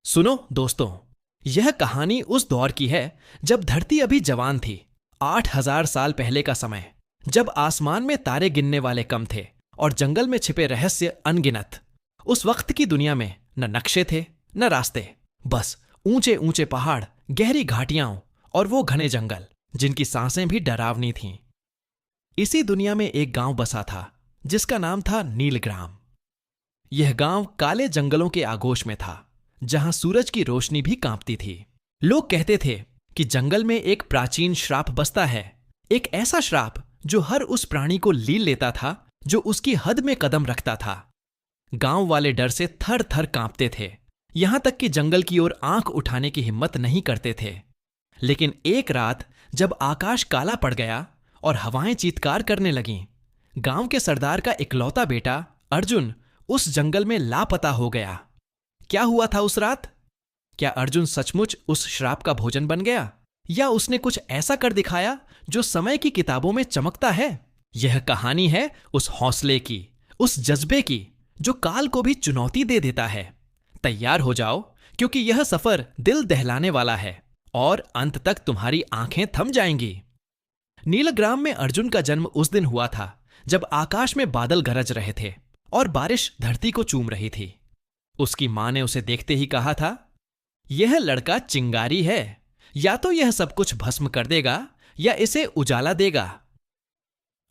सुनो दोस्तों, यह कहानी उस दौर की है जब धरती अभी जवान थी। 8,000 साल पहले का समय, जब आसमान में तारे गिनने वाले कम थे और जंगल में छिपे रहस्य अनगिनत। उस वक्त की दुनिया में न नक्शे थे न रास्ते, बस ऊंचे ऊंचे पहाड़, गहरी घाटियां और वो घने जंगल जिनकी सांसें भी डरावनी थीं। इसी दुनिया में एक गांव बसा था जिसका नाम था नीलग्राम। यह गांव काले जंगलों के आगोश में था, जहां सूरज की रोशनी भी कांपती थी। लोग कहते थे कि जंगल में एक प्राचीन श्राप बसता है, एक ऐसा श्राप जो हर उस प्राणी को लील लेता था जो उसकी हद में कदम रखता था। गांव वाले डर से थर थर कांपते थे, यहां तक कि जंगल की ओर आंख उठाने की हिम्मत नहीं करते थे। लेकिन एक रात जब आकाश काला पड़ गया और हवाएं चीत्कार करने लगीं, गांव के सरदार का इकलौता बेटा अर्जुन उस जंगल में लापता हो गया। क्या हुआ था उस रात? क्या अर्जुन सचमुच उस श्राप का भोजन बन गया, या उसने कुछ ऐसा कर दिखाया जो समय की किताबों में चमकता है? यह कहानी है उस हौसले की, उस जज्बे की जो काल को भी चुनौती दे देता है। तैयार हो जाओ, क्योंकि यह सफर दिल दहलाने वाला है और अंत तक तुम्हारी आंखें थम जाएंगी। नीलग्राम में अर्जुन का जन्म उस दिन हुआ था जब आकाश में बादल गरज रहे थे और बारिश धरती को चूम रही थी। उसकी मां ने उसे देखते ही कहा था, यह लड़का चिंगारी है, या तो यह सब कुछ भस्म कर देगा या इसे उजाला देगा।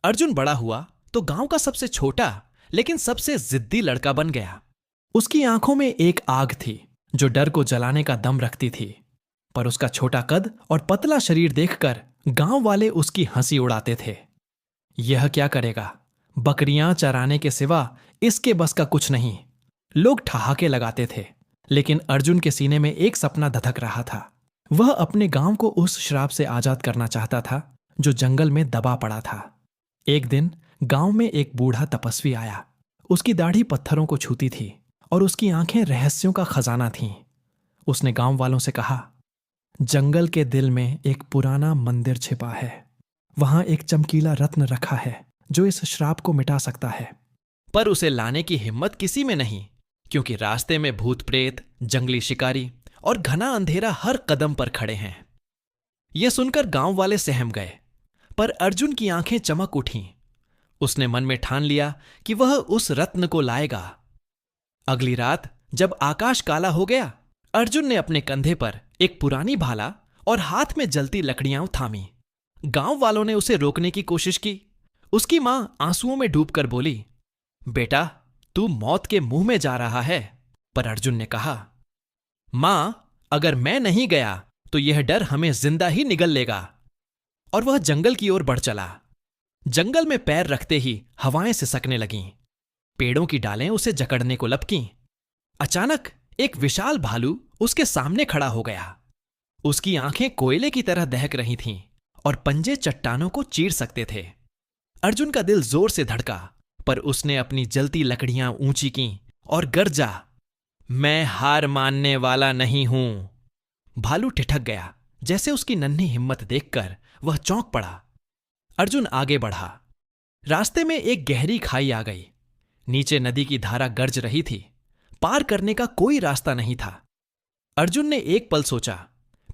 अर्जुन बड़ा हुआ तो गांव का सबसे छोटा लेकिन सबसे जिद्दी लड़का बन गया। उसकी आंखों में एक आग थी जो डर को जलाने का दम रखती थी, पर उसका छोटा कद और पतला शरीर देखकर गांव वाले उसकी हंसी उड़ाते थे। यह क्या करेगा, बकरियां चराने के सिवा इसके बस का कुछ नहीं। लोग ठहाके लगाते थे, लेकिन अर्जुन के सीने में एक सपना धधक रहा था। वह अपने गांव को उस श्राप से आजाद करना चाहता था जो जंगल में दबा पड़ा था। एक दिन गांव में एक बूढ़ा तपस्वी आया। उसकी दाढ़ी पत्थरों को छूती थी और उसकी आंखें रहस्यों का खजाना थीं। उसने गांव वालों से कहा, जंगल के दिल में एक पुराना मंदिर छिपा है। वहां एक चमकीला रत्न रखा है जो इस श्राप को मिटा सकता है। पर उसे लाने की हिम्मत किसी में नहीं, क्योंकि रास्ते में भूत प्रेत, जंगली शिकारी और घना अंधेरा हर कदम पर खड़े हैं। यह सुनकर गांव वाले सहम गए, पर अर्जुन की आंखें चमक उठीं। उसने मन में ठान लिया कि वह उस रत्न को लाएगा। अगली रात जब आकाश काला हो गया, अर्जुन ने अपने कंधे पर एक पुरानी भाला और हाथ में जलती लकड़ियां थामी। गांव वालों ने उसे रोकने की कोशिश की। उसकी मां आंसुओं में डूबकर बोली, बेटा, तू मौत के मुंह में जा रहा है। पर अर्जुन ने कहा, मां, अगर मैं नहीं गया तो यह डर हमें जिंदा ही निगल लेगा। और वह जंगल की ओर बढ़ चला। जंगल में पैर रखते ही हवाएं सिसकने लगीं। पेड़ों की डालें उसे जकड़ने को लपकीं। अचानक एक विशाल भालू उसके सामने खड़ा हो गया। उसकी आंखें कोयले की तरह दहक रही थीं और पंजे चट्टानों को चीर सकते थे। अर्जुन का दिल जोर से धड़का, पर उसने अपनी जलती लकड़ियां ऊंची कीं और गरजा, मैं हार मानने वाला नहीं हूं। भालू ठिठक गया। जैसे उसकी नन्ही हिम्मत देखकर वह चौंक पड़ा। अर्जुन आगे बढ़ा। रास्ते में एक गहरी खाई आ गई। नीचे नदी की धारा गरज रही थी। पार करने का कोई रास्ता नहीं था। अर्जुन ने एक पल सोचा,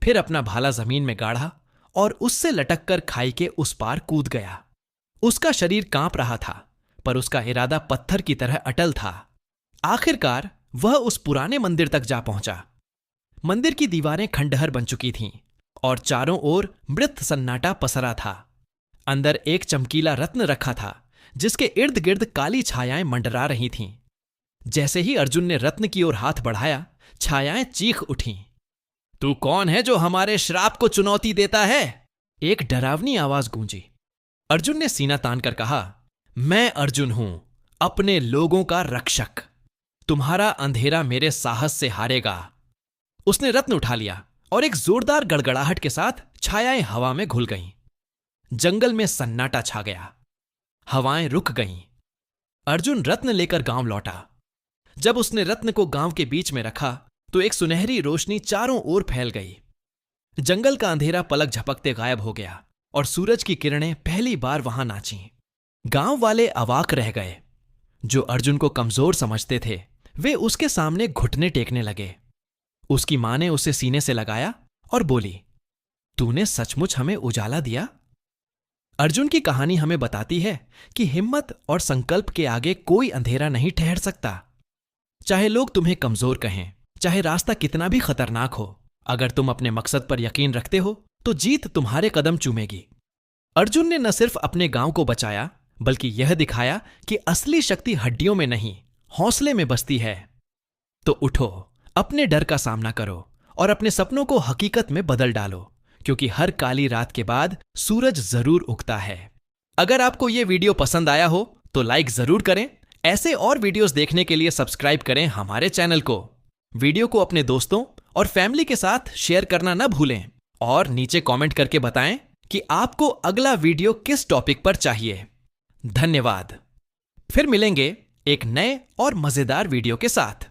फिर अपना भाला जमीन में गाड़ा और उससे लटककर खाई के उस पार कूद गया। उसका शरीर कांप रहा था, पर उसका इरादा पत्थर की तरह अटल था। आखिरकार वह उस पुराने मंदिर तक जा पहुंचा। मंदिर की दीवारें खंडहर बन चुकी थीं और चारों ओर मृत सन्नाटा पसरा था। अंदर एक चमकीला रत्न रखा था जिसके इर्द गिर्द काली छायाएं मंडरा रही थीं। जैसे ही अर्जुन ने रत्न की ओर हाथ बढ़ाया, छायाएं चीख उठीं। तू कौन है जो हमारे श्राप को चुनौती देता है? एक डरावनी आवाज गूंजी। अर्जुन ने सीना तानकर कहा, मैं अर्जुन हूं, अपने लोगों का रक्षक। तुम्हारा अंधेरा मेरे साहस से हारेगा। उसने रत्न उठा लिया और एक जोरदार गड़गड़ाहट के साथ छायाएं हवा में घुल गईं। जंगल में सन्नाटा छा गया। हवाएं रुक गईं। अर्जुन रत्न लेकर गांव लौटा। जब उसने रत्न को गांव के बीच में रखा तो एक सुनहरी रोशनी चारों ओर फैल गई। जंगल का अंधेरा पलक झपकते गायब हो गया और सूरज की किरणें पहली बार वहां नाचीं। गांव वाले अवाक रह गए। जो अर्जुन को कमजोर समझते थे, वे उसके सामने घुटने टेकने लगे। उसकी मां ने उसे सीने से लगाया और बोली, तूने सचमुच हमें उजाला दिया। अर्जुन की कहानी हमें बताती है कि हिम्मत और संकल्प के आगे कोई अंधेरा नहीं ठहर सकता। चाहे लोग तुम्हें कमजोर कहें, चाहे रास्ता कितना भी खतरनाक हो, अगर तुम अपने मकसद पर यकीन रखते हो तो जीत तुम्हारे कदम चूमेगी। अर्जुन ने न सिर्फ अपने गांव को बचाया, बल्कि यह दिखाया कि असली शक्ति हड्डियों में नहीं, हौसले में बसती है। तो उठो, अपने डर का सामना करो और अपने सपनों को हकीकत में बदल डालो, क्योंकि हर काली रात के बाद सूरज जरूर उगता है। अगर आपको यह वीडियो पसंद आया हो तो लाइक जरूर करें। ऐसे और वीडियोस देखने के लिए सब्सक्राइब करें हमारे चैनल को। वीडियो को अपने दोस्तों और फैमिली के साथ शेयर करना न भूलें और नीचे कमेंट करके बताएं कि आपको अगला वीडियो किस टॉपिक पर चाहिए। धन्यवाद। फिर मिलेंगे एक नए और मजेदार वीडियो के साथ।